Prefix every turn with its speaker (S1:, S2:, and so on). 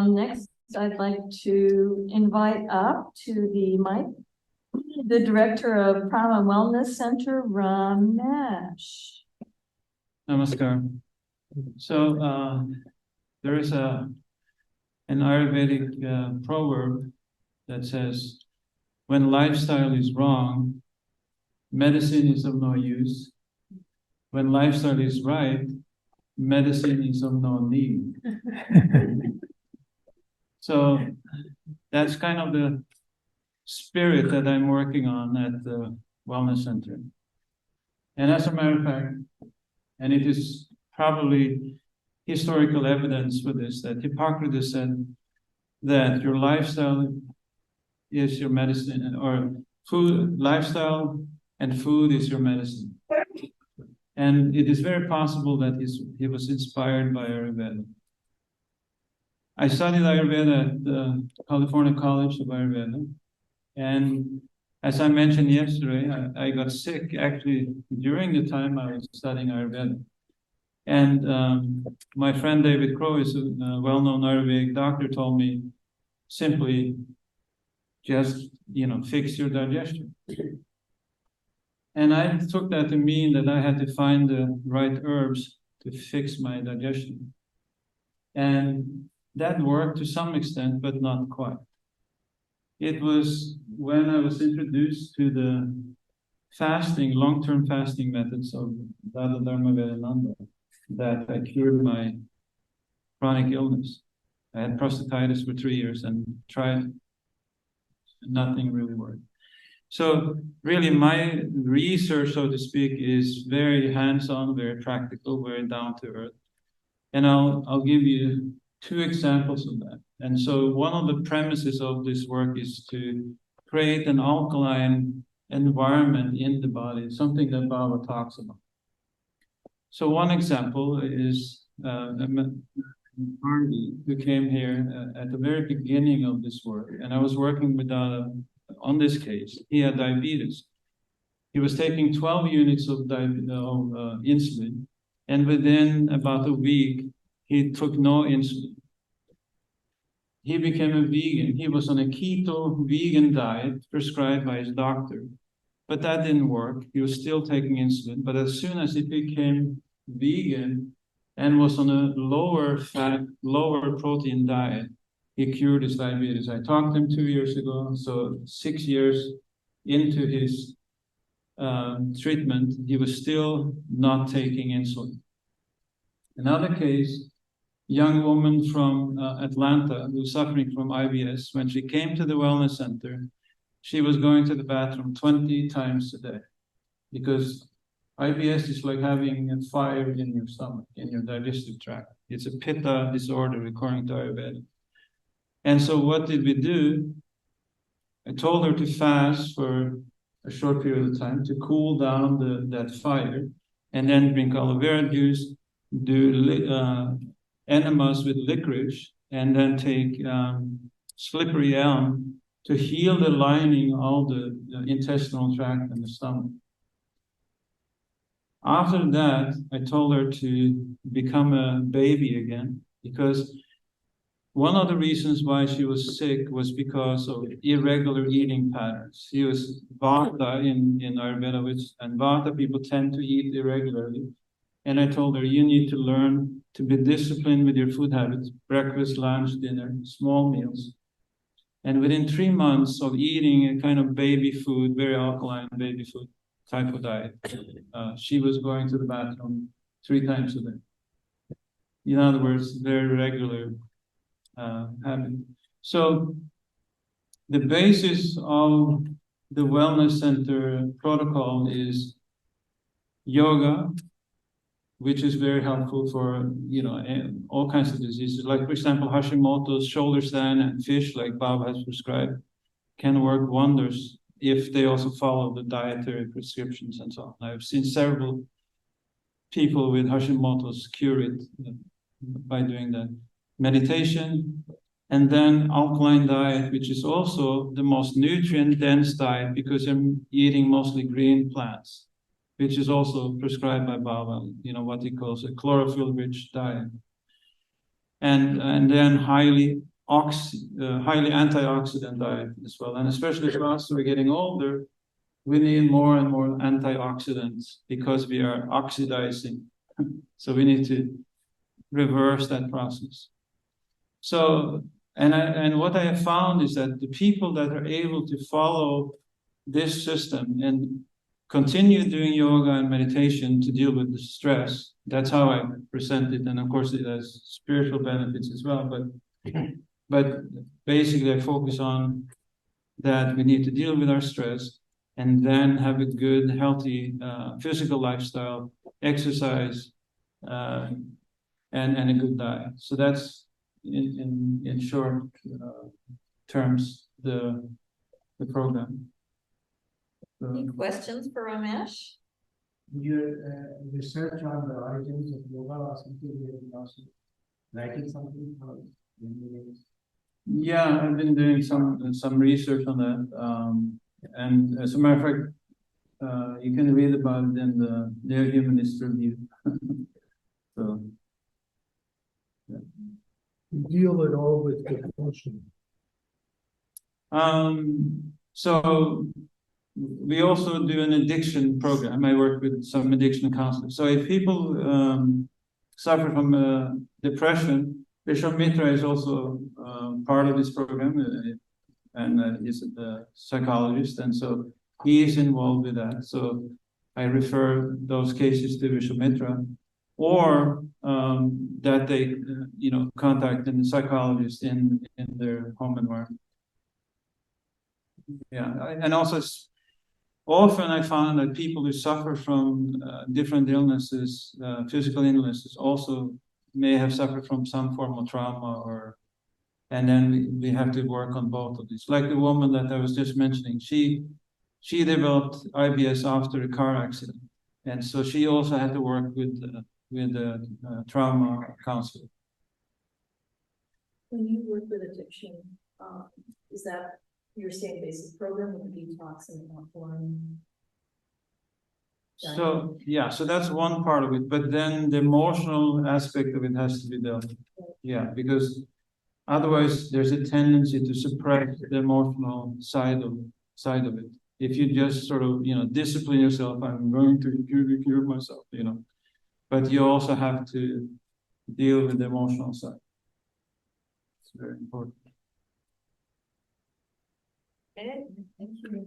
S1: Next, I'd like to invite up to the mic the director of Prama Wellness Center, Ramesh.
S2: Namaskar. So there is an Ayurvedic proverb that says, when lifestyle is wrong, medicine is of no use. When lifestyle is right, medicine is of no need. So that's kind of the spirit that I'm working on at the Wellness Center. And as a matter of fact, and it is probably historical evidence for this, that Hippocrates said that your lifestyle is your medicine, or food, lifestyle and food is your medicine. And it is very possible that he was inspired by Ayurveda. I studied Ayurveda at the California College of Ayurveda. And as I mentioned yesterday, I got sick actually during the time I was studying Ayurveda. And my friend David Crow is a well-known Ayurvedic doctor, told me simply, just, fix your digestion. And I took that to mean that I had to find the right herbs to fix my digestion. And that worked to some extent, but not quite. It was when I was introduced to the fasting, long-term fasting methods of Dada Dharma Vedananda that I cured my chronic illness. I had prostatitis for 3 years and tried, nothing really worked. So really my research, so to speak, is very hands-on, very practical, very down to earth. And I'll give you 2 examples of that. And so one of the premises of this work is to create an alkaline environment in the body, something that Baba talks about. So one example is Harvey, who came here at the very beginning of this work, and I was working with Dada on this case. He had diabetes. He was taking 12 units of insulin, and within about a week, he took no insulin. He became a vegan. He was on a keto vegan diet prescribed by his doctor, but that didn't work. He was still taking insulin, but as soon as he became vegan and was on a lower fat, lower protein diet, he cured his diabetes. I talked to him 2 years ago, so 6 years into his treatment, he was still not taking insulin. Another case, young woman from Atlanta who's suffering from IBS, when she came to the wellness center, she was going to the bathroom 20 times a day because IBS is like having a fire in your stomach, in your digestive tract. It's a pitta disorder according to Ayurveda. And so what did we do? I told her to fast for a short period of time to cool down that fire, and then drink aloe vera juice, do enemas with licorice, and then take slippery elm to heal the lining of the intestinal tract and the stomach. After that, I told her to become a baby again, because one of the reasons why she was sick was because of irregular eating patterns. She was Vata in Ayurveda, and Vata people tend to eat irregularly. And I told her, you need to learn to be disciplined with your food habits, breakfast, lunch, dinner, small meals. And within 3 months of eating a kind of baby food, very alkaline baby food type of diet, she was going to the bathroom 3 times a day. In other words, very regular habit. So the basis of the Wellness Center protocol is yoga, which is very helpful for, all kinds of diseases. Like, for example, Hashimoto's, shoulder stand, and fish, like Bob has prescribed, can work wonders if they also follow the dietary prescriptions and so on. I've seen several people with Hashimoto's cure it by doing that. Meditation, and then alkaline diet, which is also the most nutrient-dense diet because I'm eating mostly green plants, which is also prescribed by Baba, what he calls a chlorophyll-rich diet. and then highly antioxidant diet as well. And especially for us, we're getting older, we need more and more antioxidants because we are oxidizing. So we need to reverse that process. So, and what I have found is that the people that are able to follow this system and continue doing yoga and meditation to deal with the stress, that's how I present it. And of course, it has spiritual benefits as well. But basically, I focus on that we need to deal with our stress and then have a good, healthy physical lifestyle, exercise, and a good diet. So that's in short terms the program.
S1: Any questions for Ramesh?
S3: Your research on the origins of yoga or something, you have also writing something or
S2: yeah, I've been doing some research on that, and as a matter of fact, you can read about it in the Neohumanist review. So, yeah.
S3: deal at all with devotion?
S2: So we also do an addiction program. I work with some addiction counselors. So if people suffer from depression, Bishop Mitra is also part of this program, and he's a psychologist, and so he is involved with that. So I refer those cases to Bishop Mitra, or that they, contact a psychologist in their home environment. Yeah, and also often I found that people who suffer from different illnesses, physical illnesses, also may have suffered from some form of trauma, and then we have to work on both of these. Like the woman that I was just mentioning, she developed IBS after a car accident, and so she also had to work with a trauma counselor.
S4: When you work with addiction, is that your same basic program with detox and offline?
S2: So yeah, so that's one part of it, but then the emotional aspect of it has to be dealt with. Yeah, because otherwise there's a tendency to suppress the emotional side of it. If you just sort of discipline yourself, I'm going to cure myself, but you also have to deal with the emotional side. It's very important.
S4: Okay, thank you.